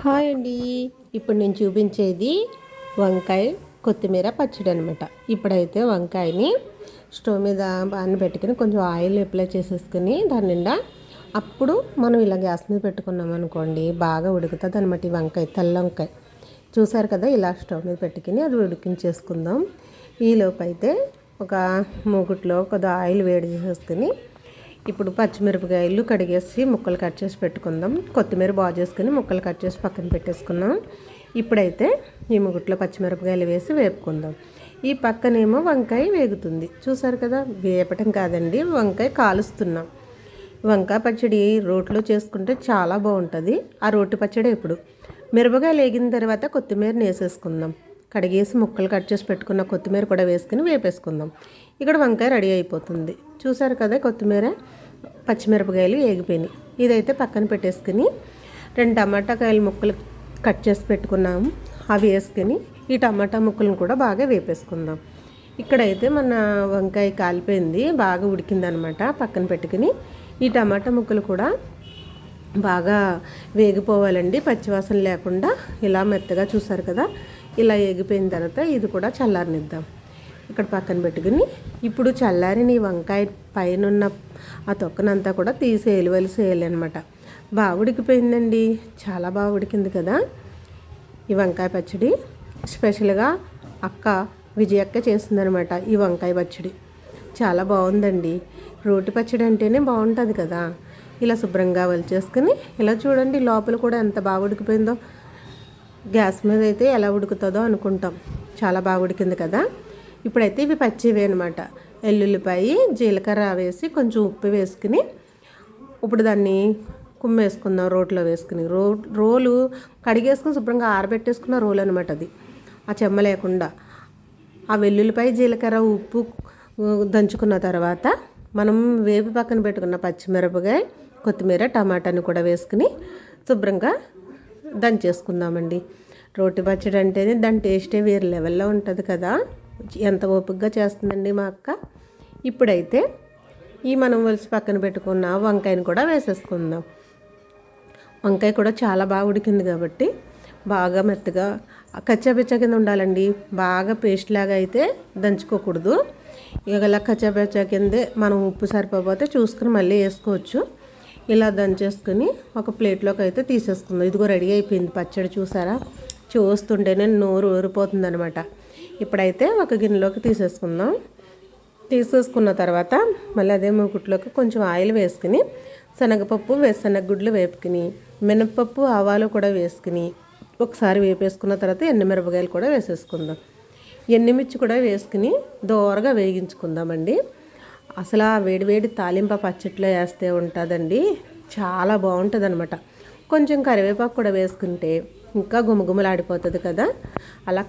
Hi అండి. ఇప్పుడు నేను చూపించేది వంకాయ కొత్తిమీర పచ్చడి అనమాట. ఇప్పుడైతే వంకాయని స్టవ్ మీద బాగా పెట్టుకుని కొంచెం ఆయిల్ అప్లై చేసేసుకుని దాని నిండా అప్పుడు మనం ఇలా గ్యాస్ మీద పెట్టుకున్నాం అనుకోండి బాగా ఉడుకుతుంది అనమాట. ఈ వంకాయ తెల్ల వంకాయ చూసారు కదా, ఇలా స్టవ్ మీద పెట్టుకుని అది ఉడికించేసుకుందాం. ఈలోపు అయితే ఒక మూకుట్లో కొద్దిగా ఆయిల్ వేడి చేసేసుకుని ఇప్పుడు పచ్చిమిరపకాయలు కడిగేసి ముక్కలు కట్ చేసి పెట్టుకుందాం. కొత్తిమీర బాగా చేసుకుని ముక్కలు కట్ చేసి పక్కన పెట్టేసుకున్నాం. ఇప్పుడైతే ఈ ముగ్గుట్లో పచ్చిమిరపకాయలు వేసి వేపుకుందాం. ఈ పక్కనేమో వంకాయ వేగుతుంది. చూసారు కదా, వేపటం కాదండి, వంకాయ కాలుస్తున్నాం. వంకాయ పచ్చడి రోట్లో చేసుకుంటే చాలా బాగుంటుంది. ఆ రోటి పచ్చడి ఇప్పుడు మిరపకాయలు వేగిన తర్వాత కొత్తిమీరని వేసేసుకుందాం. కడిగేసి ముక్కలు కట్ చేసి పెట్టుకున్న కొత్తిమీర కూడా వేసుకుని వేపేసుకుందాం. ఇక్కడ వంకాయ రెడీ అయిపోతుంది. చూసారు కదా, కొత్తిమీర పచ్చిమిరపకాయలు వేగిపోయినాయి. ఇదైతే పక్కన పెట్టేసుకుని 2 టమాటాకాయలు ముక్కలు కట్ చేసి పెట్టుకున్నాము, అవి వేసుకుని ఈ టమాటా ముక్కలను కూడా బాగా వేపేసుకుందాం. ఇక్కడైతే మన వంకాయ కాలిపోయింది, బాగా ఉడికిందనమాట. పక్కన పెట్టుకుని ఈ టమాటా ముక్కలు కూడా బాగా వేగిపోవాలండి, పచ్చివాసన లేకుండా. ఇలా మెత్తగా చూసారు కదా, ఇలా వేగిపోయిన తర్వాత ఇది కూడా చల్లారనిద్దాం. ఇక్కడ పక్కన పెట్టుకుని ఇప్పుడు చల్లారిన ఈ వంకాయ పైన ఉన్న ఆ తొక్కనంతా కూడా తీసేయాలి, వలిసేయాలి అనమాట. బాగా ఉడికిపోయిందండి, చాలా బాగా ఉడికింది కదా. ఈ వంకాయ పచ్చడి స్పెషల్గా అక్క విజయక్క చేస్తుందనమాట. ఈ వంకాయ పచ్చడి చాలా బాగుందండి. రోటి పచ్చడి అంటేనే బాగుంటుంది కదా. ఇలా శుభ్రంగా వలిచేసుకుని ఇలా చూడండి, లోపల కూడా ఎంత బాగా ఉడికిపోయిందో. గ్యాస్ మీద అయితే ఎలా ఉడుకుతుందో అనుకుంటాం. చాలా బాగా ఉడికింది కదా. ఇప్పుడైతే ఇవి పచ్చివే అనమాట. ఎల్లుల్లిపాయ జీలకర్ర వేసి కొంచెం ఉప్పు వేసుకుని ఇప్పుడు దాన్ని కుమ్మేసుకుందాం. రోట్లో వేసుకుని రోలు కడిగేసుకుని శుభ్రంగా ఆరబెట్టేసుకున్న రోలు అనమాట అది, ఆ చెమ్మ లేకుండా. ఆ వెల్లుల్లిపాయ జీలకర్ర ఉప్పు దంచుకున్న తర్వాత మనం వేపి పక్కన పెట్టుకున్న పచ్చిమిరపకాయ కొత్తిమీర టమాటాని కూడా వేసుకుని శుభ్రంగా దంచేసుకుందామండి. రోటి పచ్చడి అంటేనే దాని టేస్టే వేరే లెవెల్లో ఉంటుంది కదా. ఎంత ఓపికగా చేస్తుందండి మా అక్క. ఇప్పుడైతే ఈ మనం వలిసి పక్కన పెట్టుకున్న వంకాయని కూడా వేసేసుకుందాం. వంకాయ కూడా చాలా బాగా ఉడికింది కాబట్టి బాగా మెత్తగా కచ్చాపిచ్చా కింద ఉండాలండి. బాగా పేస్ట్ లాగా అయితే దంచుకోకూడదు. ఇలా కచ్చాపిచ్చా కిందే మనం ఉప్పు సరిపోతే చూసుకుని మళ్ళీ వేసుకోవచ్చు. ఇలా దంచేసుకుని ఒక ప్లేట్లోకి అయితే తీసేసుకుందాం. ఇదిగో రెడీ అయిపోయింది పచ్చడి. చూసారా, చూస్తుంటేనే నోరు ఊరిపోతుంది అనమాట. ఇప్పుడైతే ఒక గిన్నెలోకి తీసేసుకుందాం. తీసేసుకున్న తర్వాత మళ్ళీ అదే మూకుట్లోకి కొంచెం ఆయిల్ వేసుకుని శనగపప్పు శనగగుడ్లు వేపుకుని మినపప్పు ఆవాలు కూడా వేసుకుని ఒకసారి వేపేసుకున్న తర్వాత ఎండుమిరపకాయలు కూడా వేసేసుకుందాం. ఎండుమిర్చి కూడా వేసుకుని దోరగా వేగించుకుందామండి. అసలు ఆ వేడివేడి తాలింప పచ్చట్లో వేస్తే ఉంటుందండి, చాలా బాగుంటుంది అనమాట. కొంచెం కరివేపాకు కూడా వేసుకుంటే ఇంకా గుమగుమలాడిపోతుంది కదా. అలా